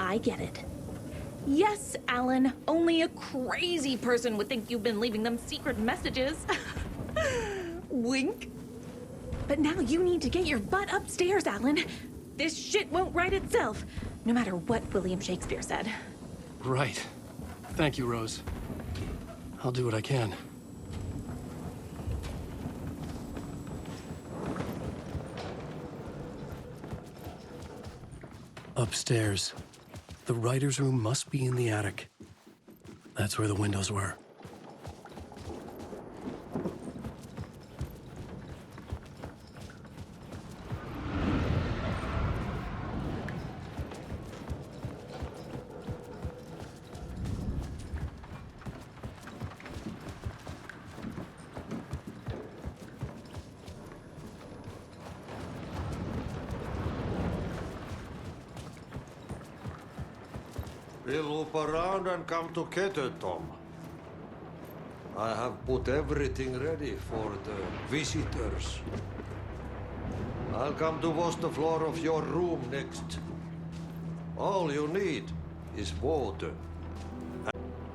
I get it. Yes, Alan, only a crazy person would think you've been leaving them secret messages. Wink. But now you need to get your butt upstairs, Alan. This shit won't right itself, no matter what William Shakespeare said. Right. Thank you, Rose. I'll do what I can. Upstairs. The writer's room must be in the attic. That's where the windows were. We'll loop around and come together, Tom. I have put everything ready for the visitors. I'll come to wash the floor of your room next. All you need is water.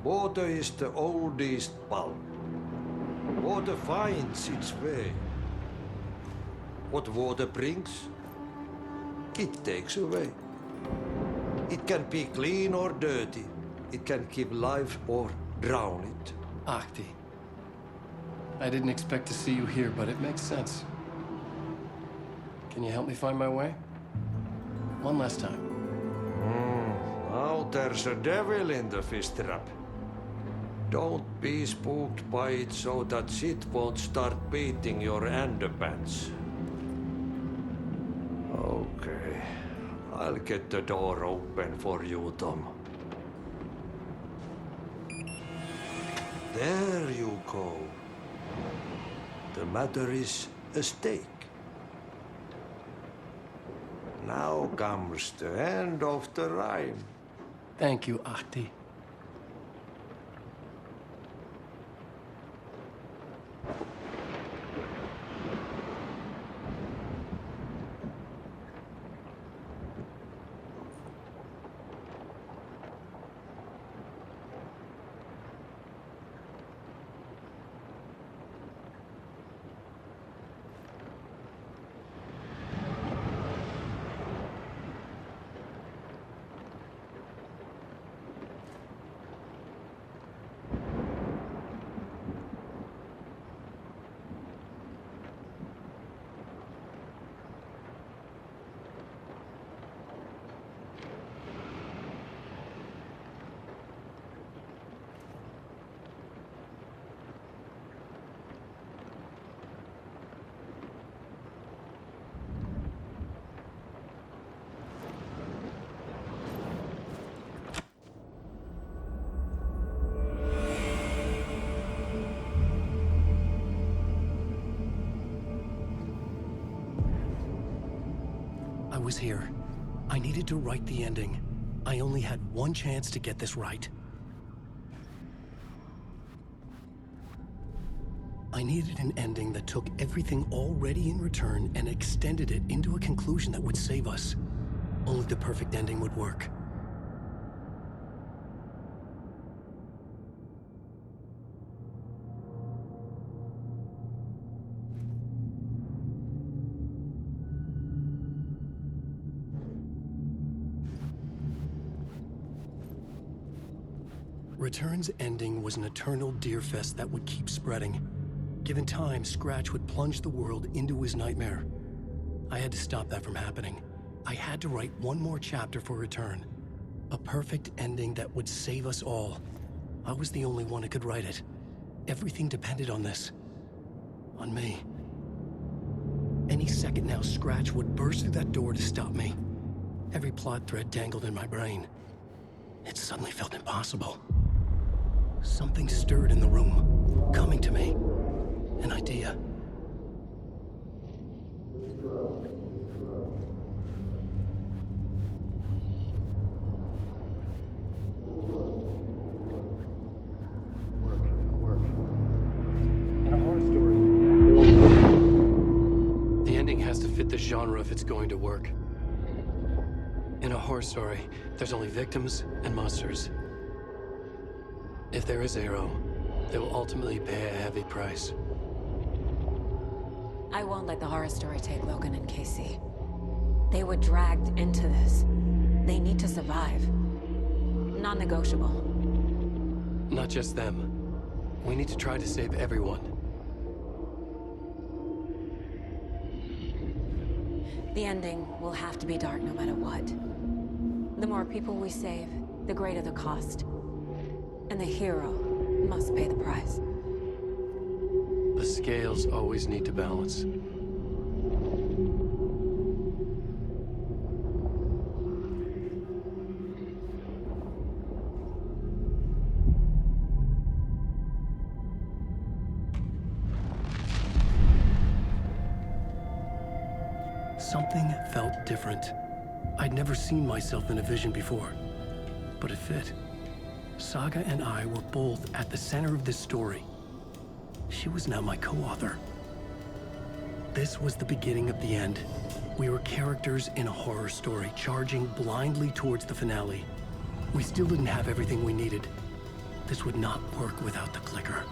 Water is the oldest bulb. Water finds its way. What water brings, it takes away. It can be clean or dirty. It can keep life or drown it. Ahti. I didn't expect to see you here, but it makes sense. Can you help me find my way? One last time. Now there's a devil in the fish trap. Don't be spooked by it so that shit won't start beating your underpants. Okay. I'll get the door open for you, Tom. There you go. The matter is a stake. Now comes the end of the rhyme. Thank you, Ahti. I was here. I needed to write the ending. I only had one chance to get this right. I needed an ending that took everything already in return and extended it into a conclusion that would save us. Only the perfect ending would work. Return's ending was an eternal deerfest that would keep spreading. Given time, Scratch would plunge the world into his nightmare. I had to stop that from happening. I had to write one more chapter for Return. A perfect ending that would save us all. I was the only one who could write it. Everything depended on this. On me. Any second now, Scratch would burst through that door to stop me. Every plot thread dangled in my brain. It suddenly felt impossible. Something stirred in the room, coming to me. An idea. In a horror story, The ending has to fit the genre if it's going to work. In a horror story, there's only victims and monsters. If there is Arrow, they will ultimately pay a heavy price. I won't let the horror story take Logan and Casey. They were dragged into this. They need to survive. Non-negotiable. Not just them. We need to try to save everyone. The ending will have to be dark no matter what. The more people we save, the greater the cost. And the hero must pay the price. The scales always need to balance. Something felt different. I'd never seen myself in a vision before, but it fit. Saga and I were both at the center of this story. She was now my co-author. This was the beginning of the end. We were characters in a horror story, charging blindly towards the finale. We still didn't have everything we needed. This would not work without the clicker.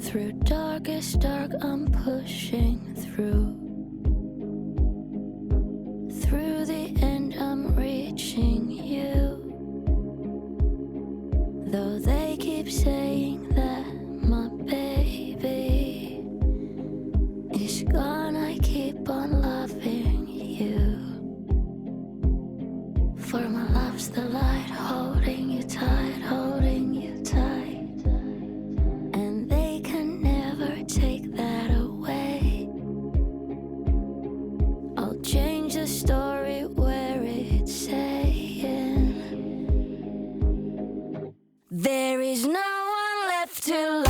Through darkest dark, I'm pushing through. Through the end, I'm reaching you. Though they keep saying that my baby is gone, I keep on loving you. For my love's the light, holding you tight, holding you tight. Take that away. I'll change the story where it's saying there is no one left to love.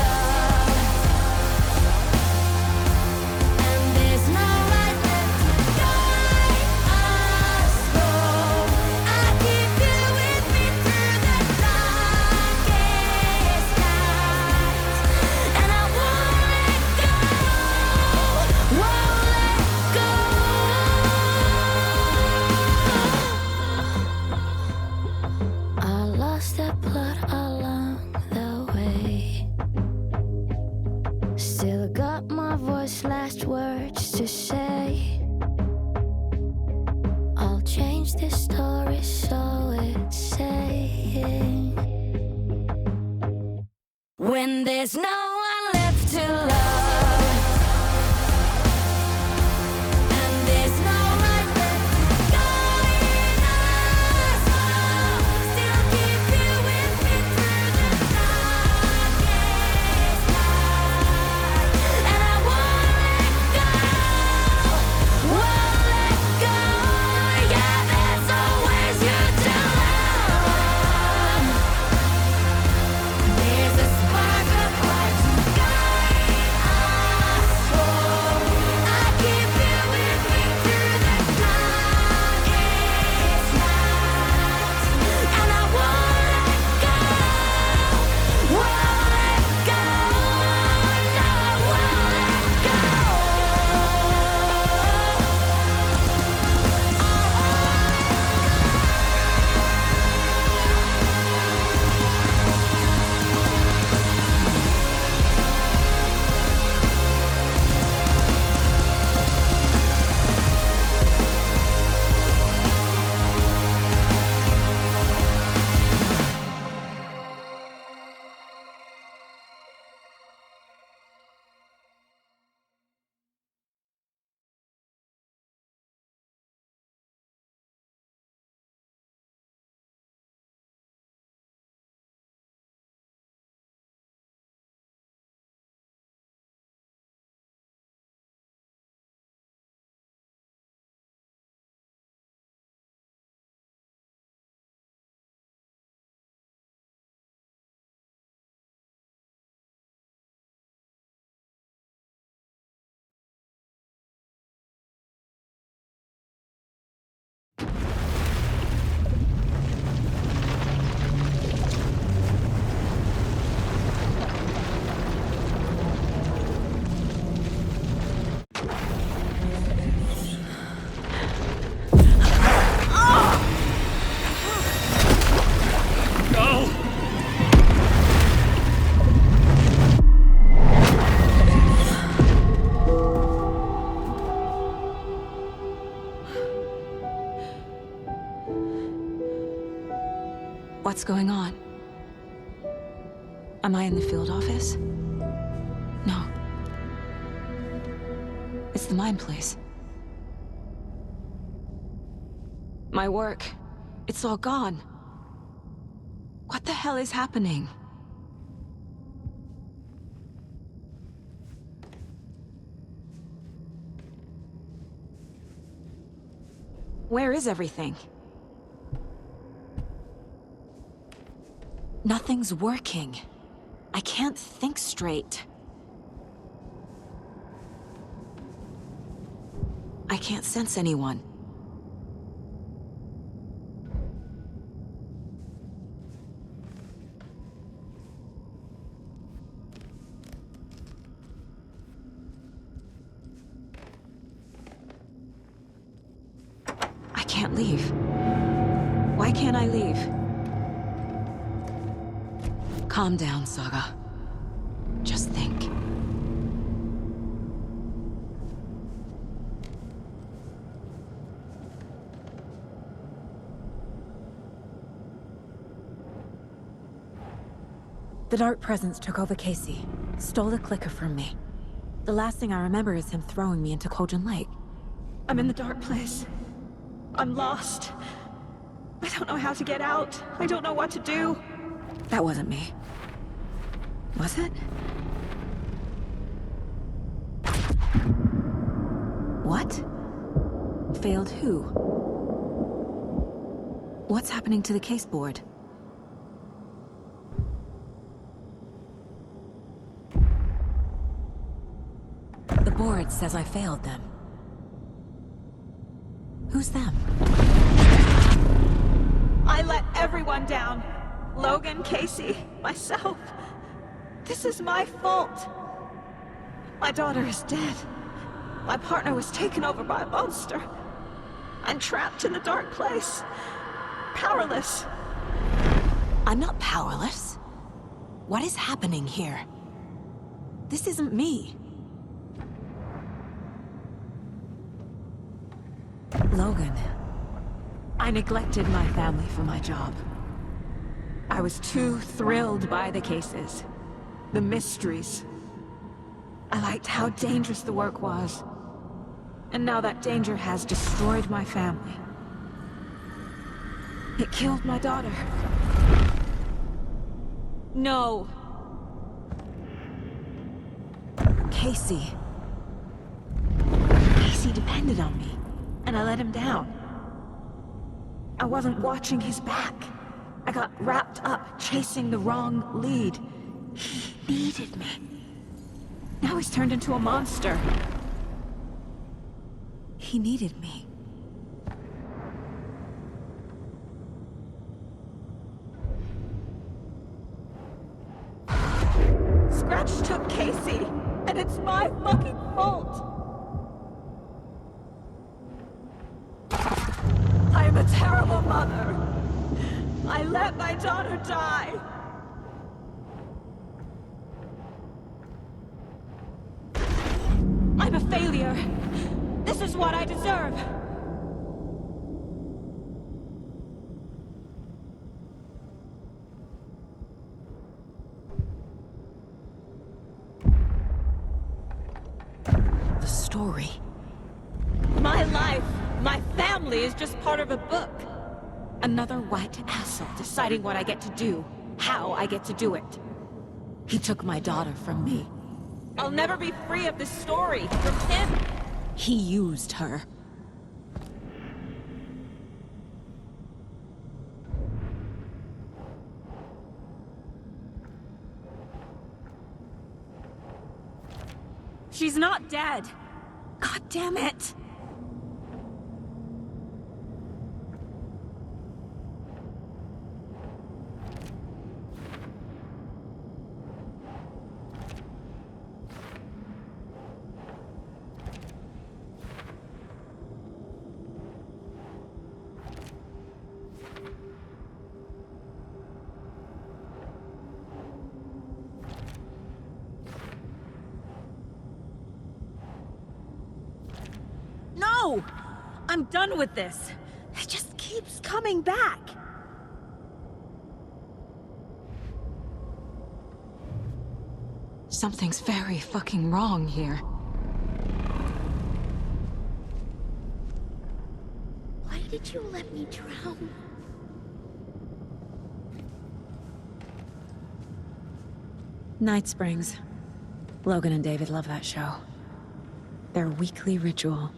And there's no light left to guide us home. I keep you with me through the darkest nights, and I won't let go, won't let go. I lost that plot along the way. Still got my voice, last words to say. I'll change this story so it's saying when there's no one left to love, and there's no light left to guide us home. Still keep you with me through the darkest night, and I won't let go, won't let go. Yeah, there's always you to love. There's a spark of light. What's going on? Am I in the field office? No. It's the mine place. My work. It's all gone. What the hell is happening? Where is everything? Nothing's working. I can't think straight. I can't sense anyone. I can't leave. Why can't I leave? Calm down, Saga. Just think. The Dark Presence took over Casey, stole the clicker from me. The last thing I remember is him throwing me into Cauldron Lake. I'm in the dark place. I'm lost. I don't know how to get out. I don't know what to do. That wasn't me. Was it? What? Failed who? What's happening to the case board? The board says I failed them. Who's them? I let everyone down. Logan, Casey, myself. This is my fault. My daughter is dead. My partner was taken over by a monster. I'm trapped in the dark place. Powerless. I'm not powerless. What is happening here? This isn't me. Logan, I neglected my family for my job. I was too thrilled by the cases, the mysteries. I liked how dangerous the work was. And now that danger has destroyed my family. It killed my daughter. No. Casey. Casey depended on me, and I let him down. I wasn't watching his back. I got wrapped up chasing the wrong lead. He needed me. Now he's turned into a monster. He needed me. Scratch took Casey, and it's my fucking fault. I'm a terrible mother. I let my daughter die. I'm a failure. This is what I deserve. The story. My life, my family is just part of a book. Another white asshole deciding what I get to do, how I get to do it. He took my daughter from me. I'll never be free of this story from him. He used her. She's not dead. God damn it! No! I'm done with this. It just keeps coming back. Something's very fucking wrong here. Why did you let me drown? Night Springs. Logan and David love that show. Their weekly ritual.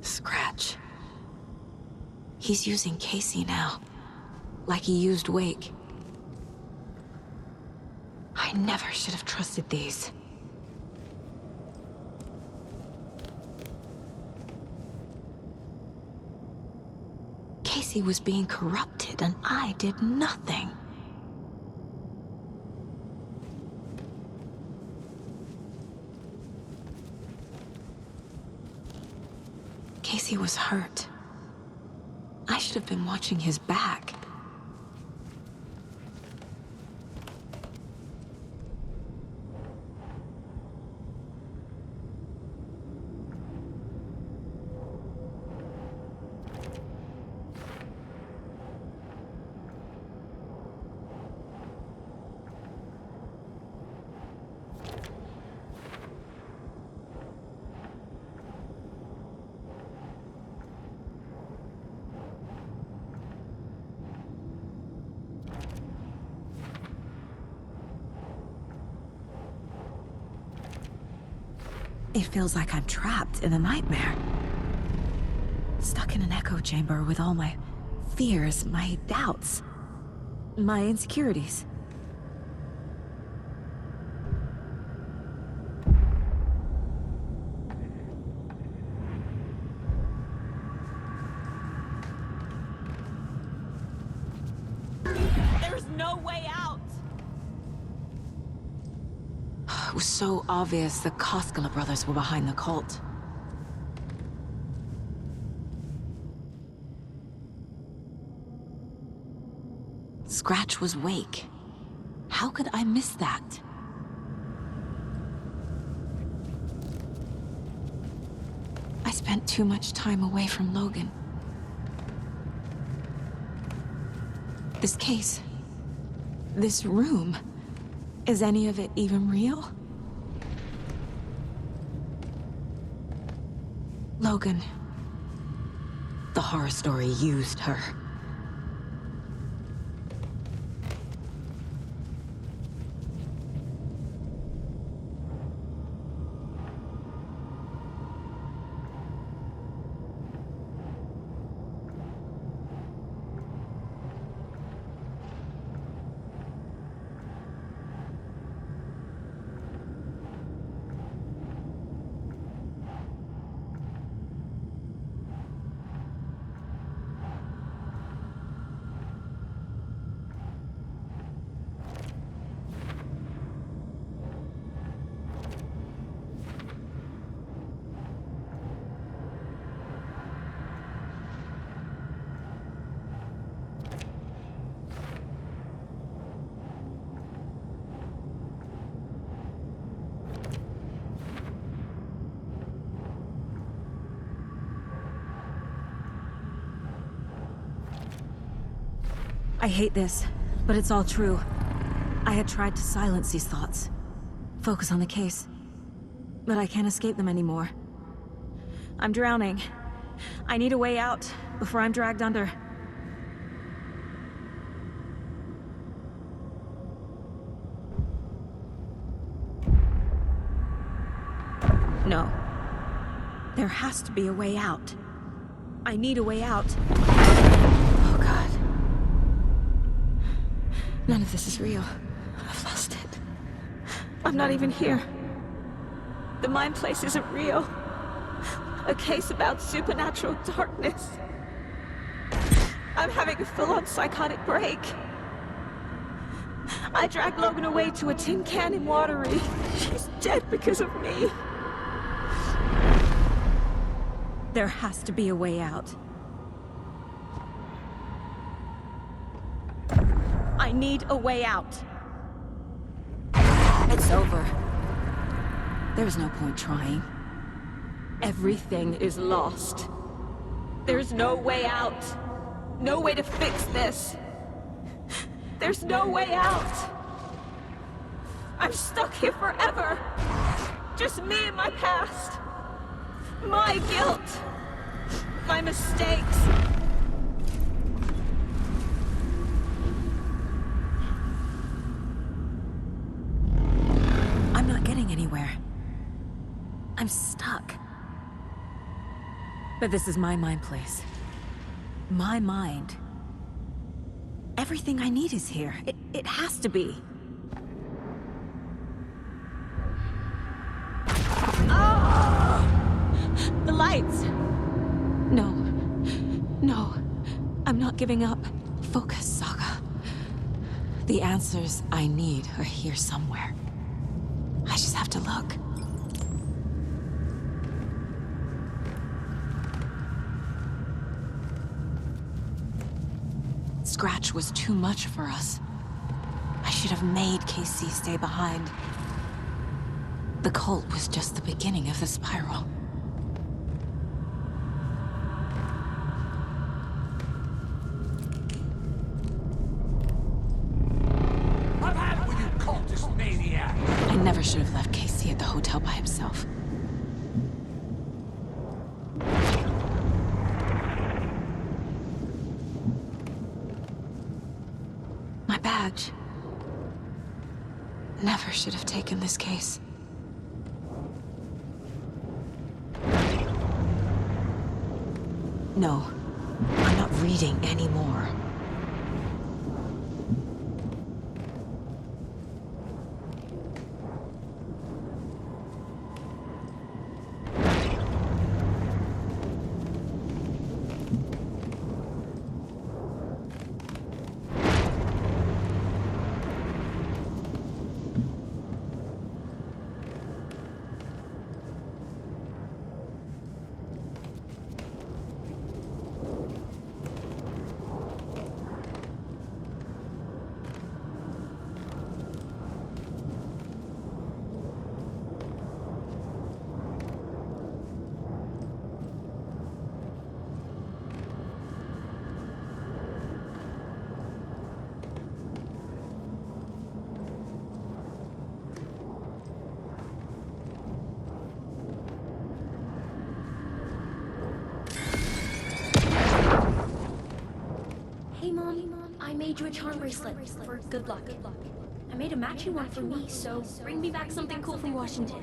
Scratch. He's using Casey now. Like he used Wake. I never should have trusted these. Casey was being corrupted and I did nothing. Casey was hurt. I should have been watching his back. It feels like I'm trapped in a nightmare. Stuck in an echo chamber with all my fears, my doubts, my insecurities. There's no way out! It was so obvious the Koskela brothers were behind the cult. Scratch was Wake. How could I miss that? I spent too much time away from Logan. This case, this room, is any of it even real? Logan. The horror story used her. I hate this, but it's all true. I had tried to silence these thoughts. Focus on the case. But I can't escape them anymore. I'm drowning. I need a way out before I'm dragged under. No. There has to be a way out. I need a way out. Oh, God. None of this is real. I've lost it. I'm not even here. The mind place isn't real. A case about supernatural darkness. I'm having a full-on psychotic break. I dragged Logan away to a tin can in Watery. She's dead because of me. There has to be a way out. I need a way out. It's over. There's no point trying. Everything is lost. There's no way out. No way to fix this. There's no way out. I'm stuck here forever. Just me and my past. My guilt. My mistakes. I'm not getting anywhere. I'm stuck. But this is my mind place. My mind. Everything I need is here. It has to be. The lights! No. No. I'm not giving up. Focus, Saga. The answers I need are here somewhere. I just have to look. Scratch was too much for us. I should have made Casey stay behind. The cult was just the beginning of the spiral. I've had it with you cultist maniac! I never should have left Casey at the hotel by himself. My badge. Never should have taken this case. No, I'm not reading anymore. Hey, Mom. I made you a charm bracelet for good luck. I made a matching one for me, so bring me back something cool from Washington.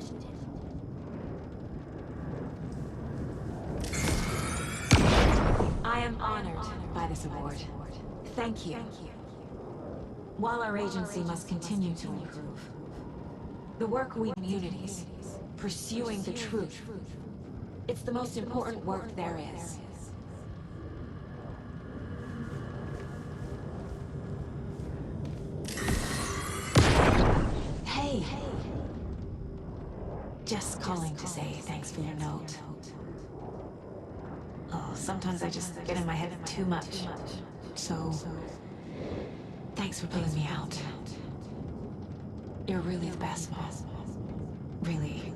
I am honored by this award. Thank you. While our agency must continue to improve, the work we communities, pursuing the truth, it's the most important work there is. Hey. Just calling to say thanks for your note. Oh, sometimes I just get in my head too much. So, thanks for pulling me out. You're really the best, Mom. Really.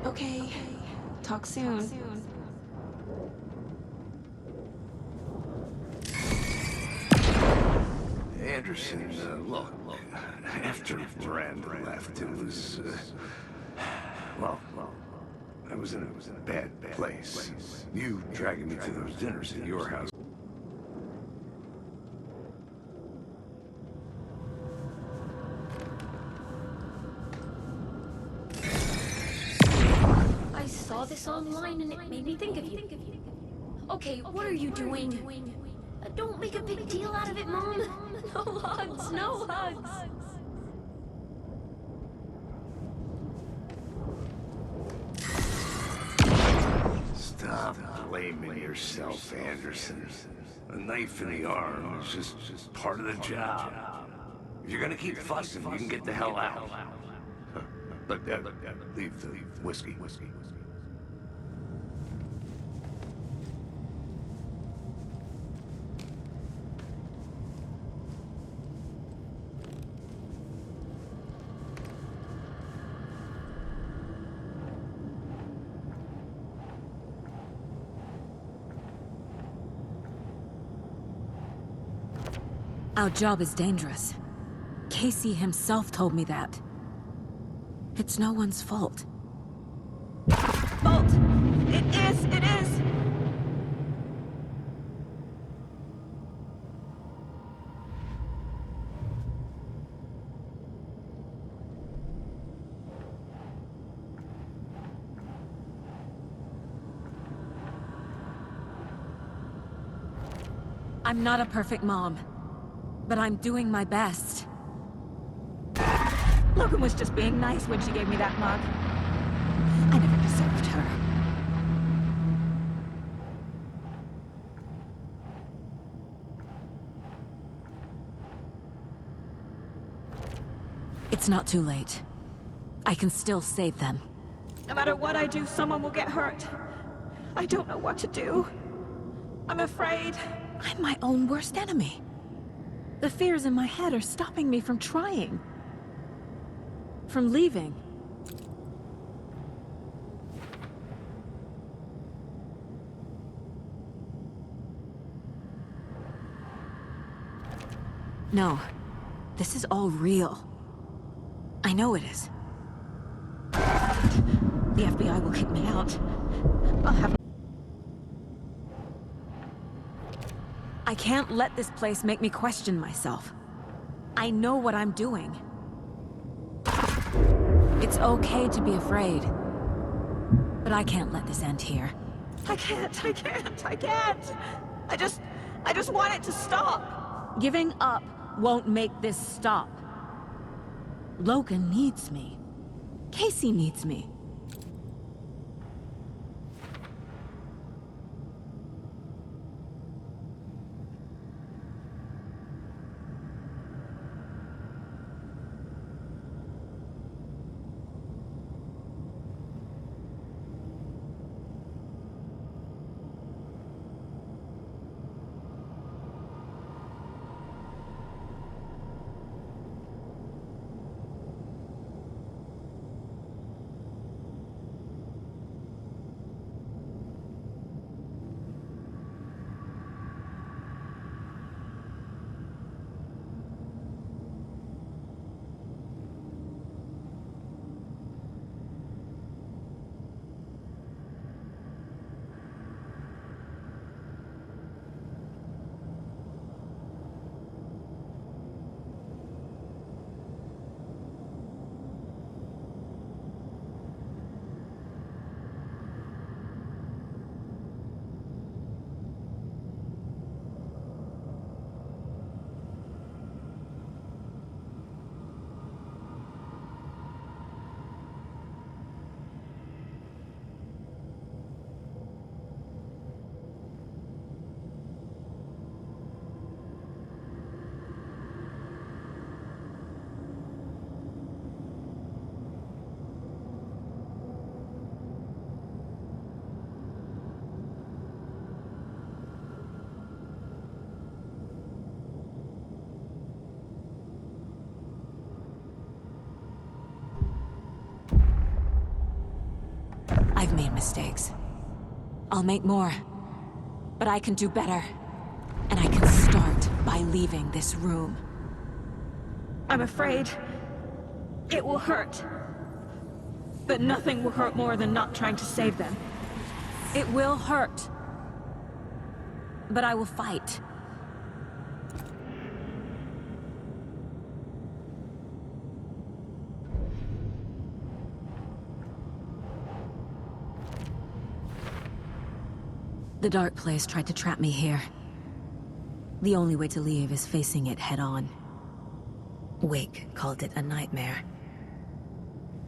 Okay. Talk soon. Anderson, look, after Miranda left, it was, well, I was in a bad place. You dragging me to those dinners at your house. I saw this online and it made me think of you. Okay, what are you doing? Don't make a big deal out of it, Mom. No hugs, no hugs. Stop blaming yourself, Anderson. A knife in the arm is just part of the job. If you're gonna keep fussing, you can get the hell out. But leave the whiskey. Our job is dangerous. Casey himself told me that. It's no one's fault. Fault! It is! It is! I'm not a perfect mom, but I'm doing my best. Logan was just being nice when she gave me that mug. I never deserved her. It's not too late. I can still save them. No matter what I do, someone will get hurt. I don't know what to do. I'm afraid. I'm my own worst enemy. The fears in my head are stopping me from trying. From leaving. No. This is all real. I know it is. The FBI will kick me out. I'll have... I can't let this place make me question myself. I know what I'm doing. It's okay to be afraid. But I can't let this end here. I can't. I just want it to stop. Giving up won't make this stop. Logan needs me. Casey needs me. I've made mistakes. I'll make more. But I can do better. And I can start by leaving this room. I'm afraid it will hurt. But nothing will hurt more than not trying to save them. It will hurt. But I will fight. The dark place tried to trap me here. The only way to leave is facing it head-on. Wake called it a nightmare.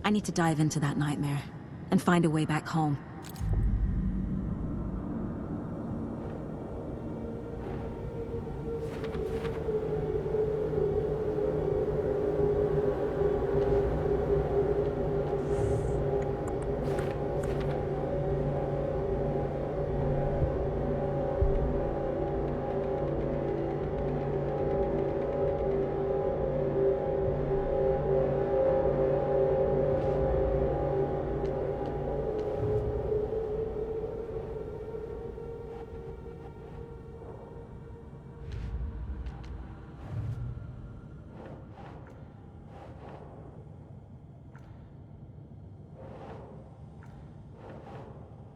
I need to dive into that nightmare and find a way back home.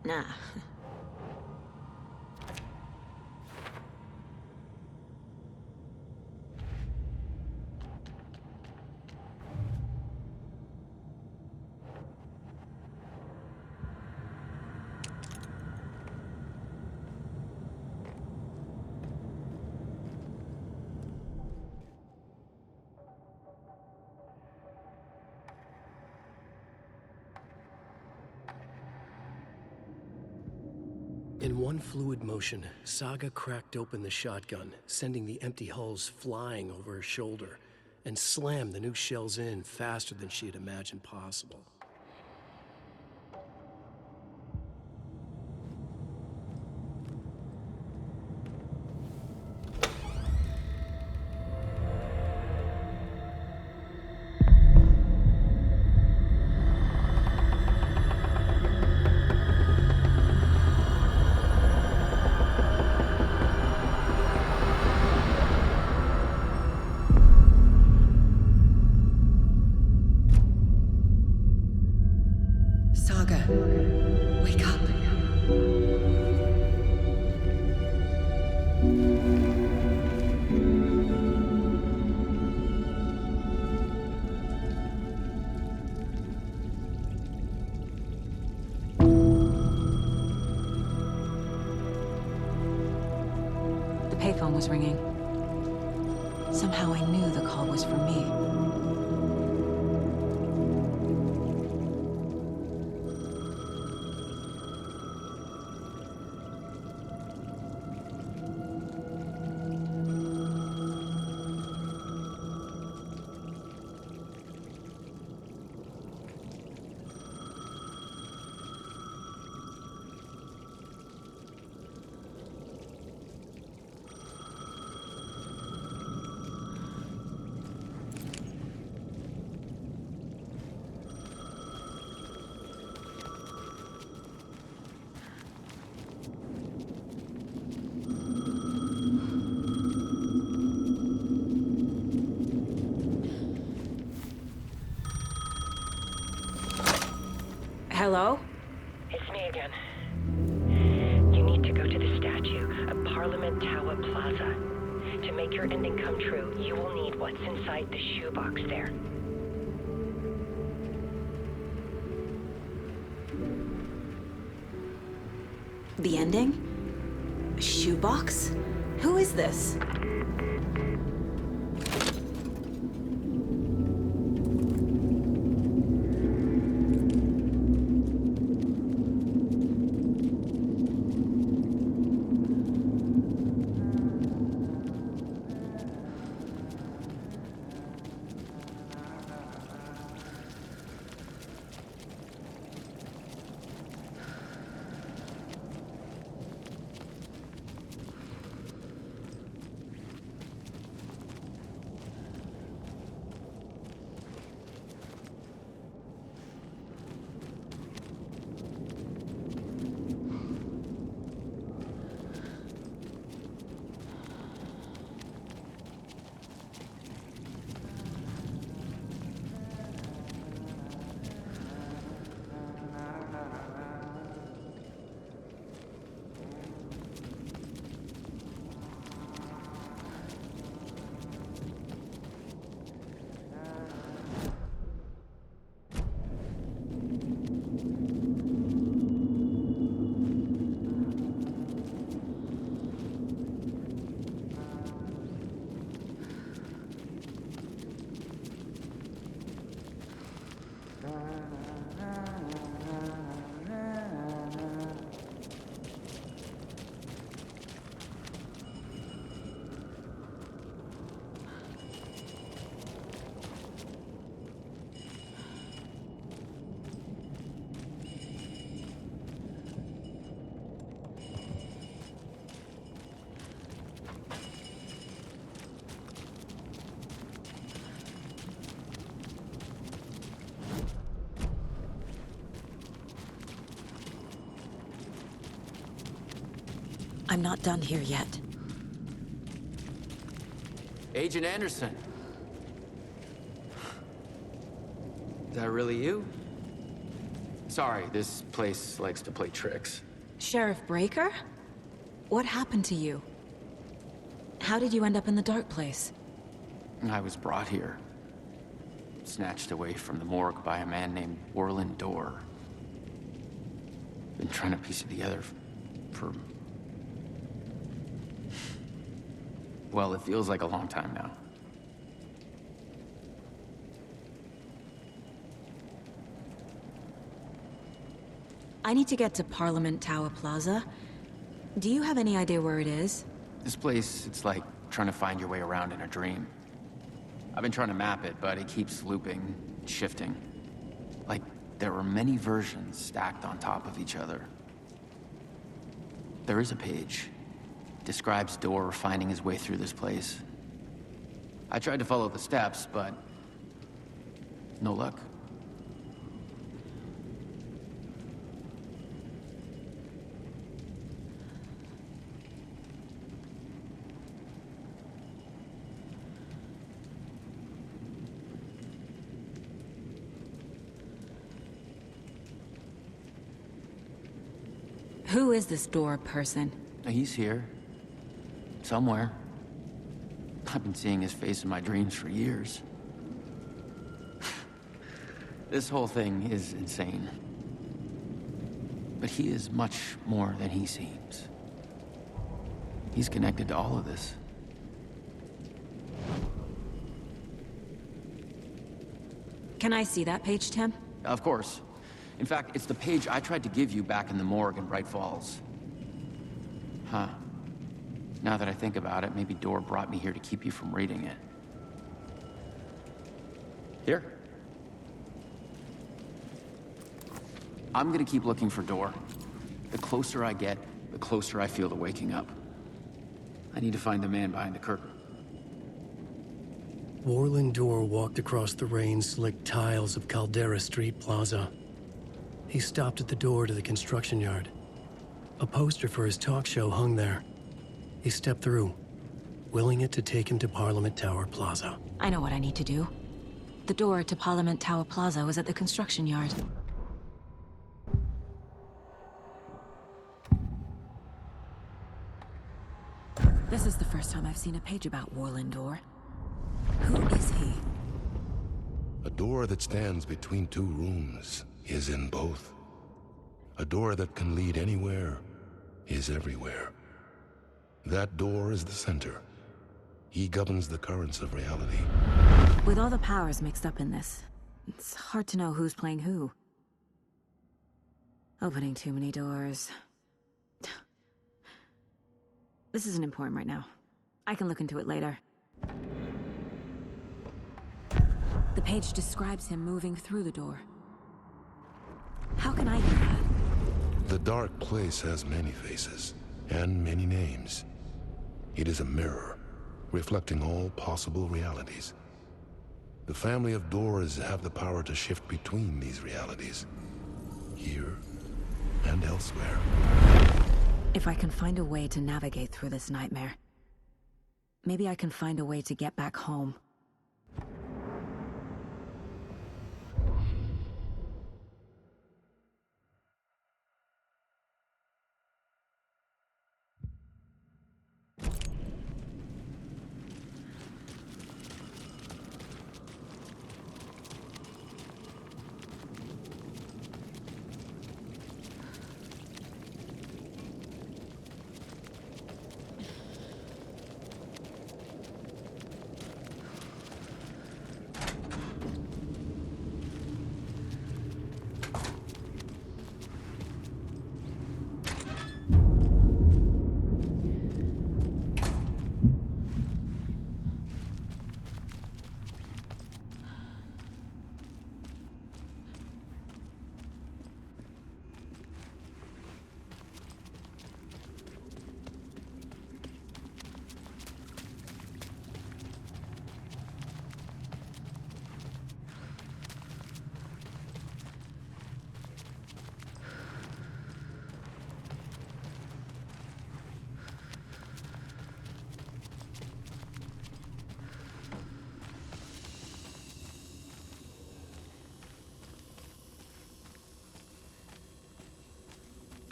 Nah. In one fluid motion, Saga cracked open the shotgun, sending the empty hulls flying over her shoulder, and slammed the new shells in faster than she had imagined possible. Saga, wake up. The payphone was ringing. Somehow I knew the call was for me. Hello? It's me again. You need to go to the statue at Parliament Tower Plaza. To make your ending come true, you will need what's inside the shoebox there. The ending? A shoebox? Who is this? I'm not done here yet. Agent Anderson. Is that really you? Sorry, this place likes to play tricks. Sheriff Breaker? What happened to you? How did you end up in the dark place? I was brought here. Snatched away from the morgue by a man named Warland Dorr. Been trying to piece it together for... Well, it feels like a long time now. I need to get to Parliament Tower Plaza. Do you have any idea where it is? This place, it's like trying to find your way around in a dream. I've been trying to map it, but it keeps looping, shifting. Like, there are many versions stacked on top of each other. There is a page. Describes Dorr finding his way through this place. I tried to follow the steps, but... no luck. Who is this Dorr person? He's here. Somewhere. I've been seeing his face in my dreams for years. This whole thing is insane. But he is much more than he seems. He's connected to all of this. Can I see that page, Tim? Of course. In fact, it's the page I tried to give you back in the morgue in Bright Falls. Huh. Now that I think about it, maybe Dorr brought me here to keep you from reading it. Here. I'm gonna keep looking for Dorr. The closer I get, the closer I feel to waking up. I need to find the man behind the curtain. Warland Dorr walked across the rain-slicked tiles of Caldera Street Plaza. He stopped at the door to the construction yard. A poster for his talk show hung there. He stepped through, willing it to take him to Parliament Tower Plaza. I know what I need to do. The door to Parliament Tower Plaza was at the construction yard. This is the first time I've seen a page about Warland Dorr. Who is he? A door that stands between two rooms is in both. A door that can lead anywhere is everywhere. That door is the center. He governs the currents of reality. With all the powers mixed up in this, it's hard to know who's playing who. Opening too many doors. This isn't important right now. I can look into it later. The page describes him moving through the door. How can I do that? The dark place has many faces and many names. It is a mirror, reflecting all possible realities. The family of Dorrs have the power to shift between these realities, here and elsewhere. If I can find a way to navigate through this nightmare, maybe I can find a way to get back home.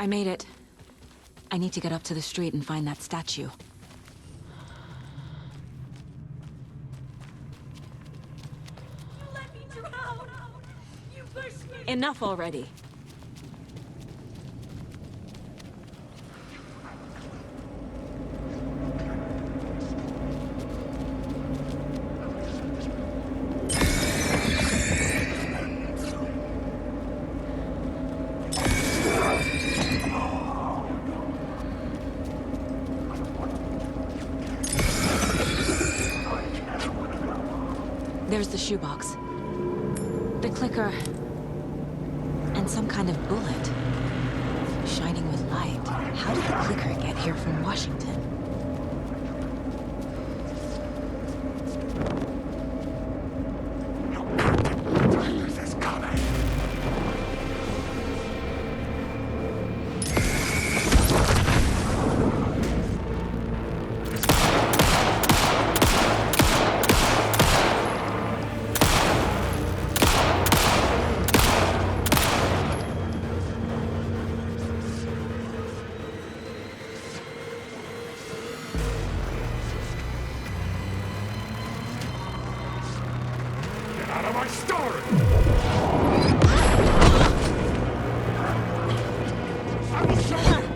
I made it. I need to get up to the street and find that statue. Let me drown! You pushed me! Enough already. There's the shoebox. The clicker. And some kind of bullet. Shining with light. How did the clicker get here from Washington? Out of my story! I will show you!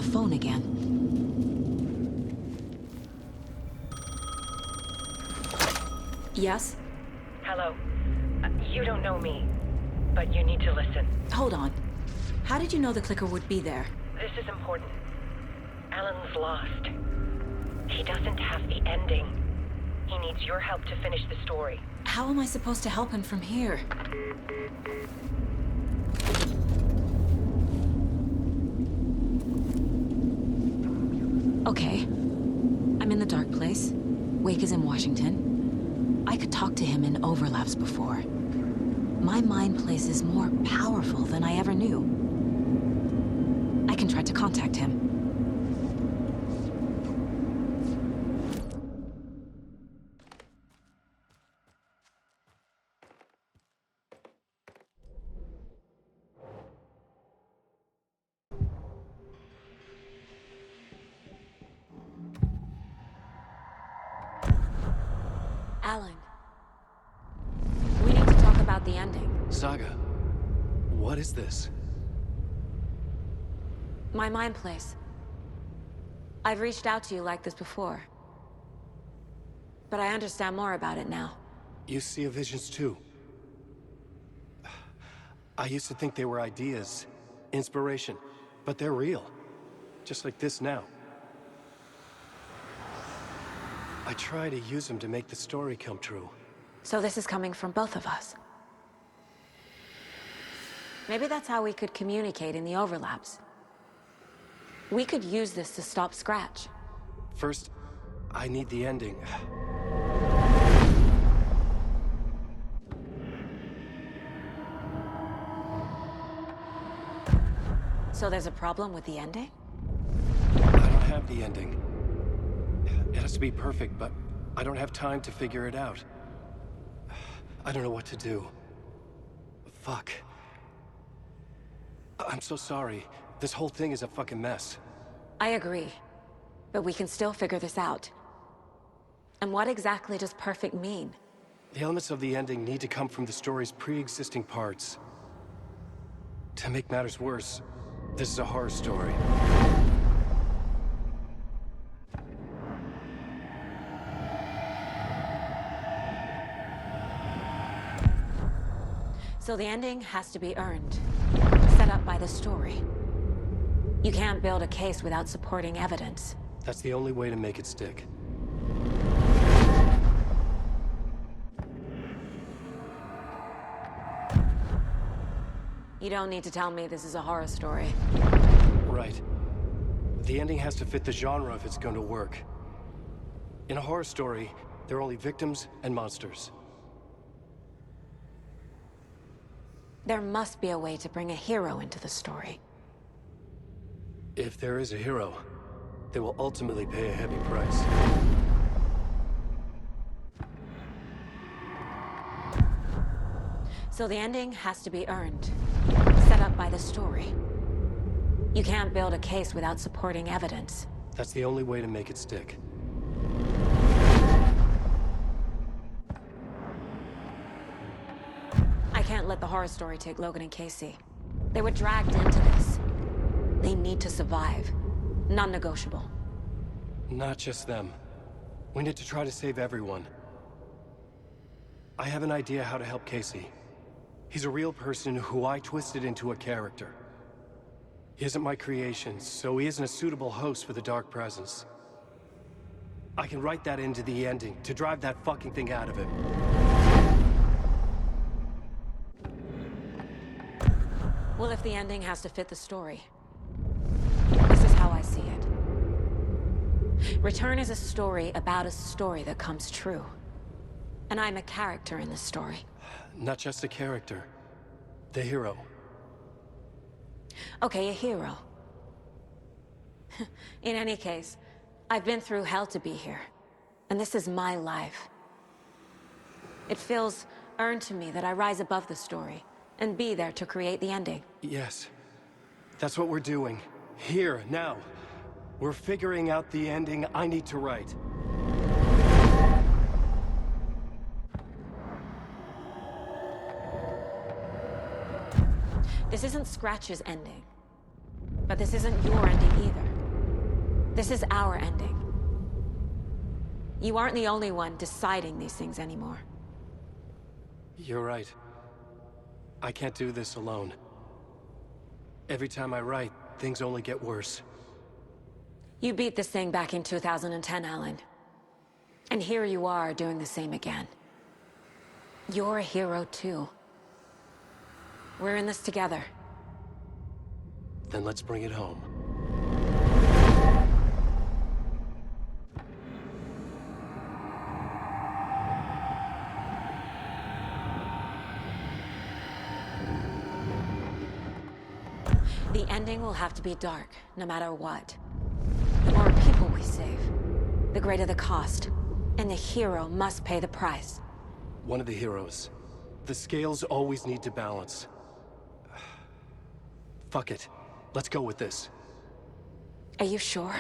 phone again. Yes? Hello. You don't know me, but you need to listen. Hold on. How did you know the clicker would be there? This is important. Alan's lost. He doesn't have the ending. He needs your help to finish the story. How am I supposed to help him from here? Okay. I'm in the dark place. Wake is in Washington. I could talk to him in overlaps before. My mind place is more powerful than I ever knew. I can try to contact him. Alan. We need to talk about the ending. Saga, what is this? My mind place. I've reached out to you like this before. But I understand more about it now. You see visions too. I used to think they were ideas, inspiration, but they're real. Just like this now. I try to use them to make the story come true. So this is coming from both of us. Maybe that's how we could communicate in the overlaps. We could use this to stop Scratch. First, I need the ending. So there's a problem with the ending? I don't have the ending. It has to be perfect, but I don't have time to figure it out. I don't know what to do. Fuck. I'm so sorry. This whole thing is a fucking mess. I agree. But we can still figure this out. And what exactly does perfect mean? The elements of the ending need to come from the story's pre-existing parts. To make matters worse, this is a horror story. So the ending has to be earned, set up by the story. You can't build a case without supporting evidence. That's the only way to make it stick. You don't need to tell me this is a horror story. Right. The ending has to fit the genre if it's going to work. In a horror story, there are only victims and monsters. There must be a way to bring a hero into the story. If there is a hero, they will ultimately pay a heavy price. So the ending has to be earned, set up by the story. You can't build a case without supporting evidence. That's the only way to make it stick. I can't let the horror story take Logan and Casey. They were dragged into this. They need to survive. Non-negotiable. Not just them. We need to try to save everyone. I have an idea how to help Casey. He's a real person who I twisted into a character. He isn't my creation, so he isn't a suitable host for the Dark Presence. I can write that into the ending to drive that fucking thing out of him. Well, if the ending has to fit the story, this is how I see it. Return is a story about a story that comes true. And I'm a character in this story. Not just a character. The hero. Okay, a hero. In any case, I've been through hell to be here. And this is my life. It feels earned to me that I rise above the story and be there to create the ending. Yes. That's what we're doing. Here, now. We're figuring out the ending I need to write. This isn't Scratch's ending. But this isn't your ending either. This is our ending. You aren't the only one deciding these things anymore. You're right. I can't do this alone. Every time I write, things only get worse. You beat this thing back in 2010, Alan. And here you are doing the same again. You're a hero too. We're in this together. Then let's bring it home. The ending will have to be dark, no matter what. The more people we save, the greater the cost. And the hero must pay the price. One of the heroes. The scales always need to balance. Fuck it. Let's go with this. Are you sure?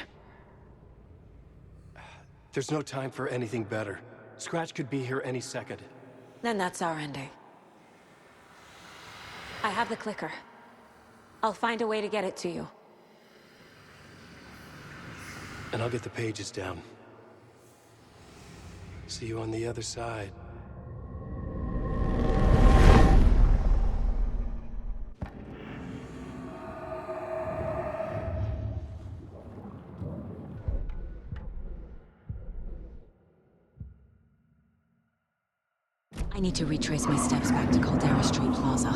There's no time for anything better. Scratch could be here any second. Then that's our ending. I have the clicker. I'll find a way to get it to you. And I'll get the pages down. See you on the other side. I need to retrace my steps back to Caldera Street Plaza.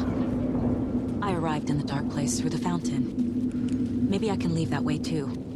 I arrived in the dark place through the fountain. Maybe I can leave that way too.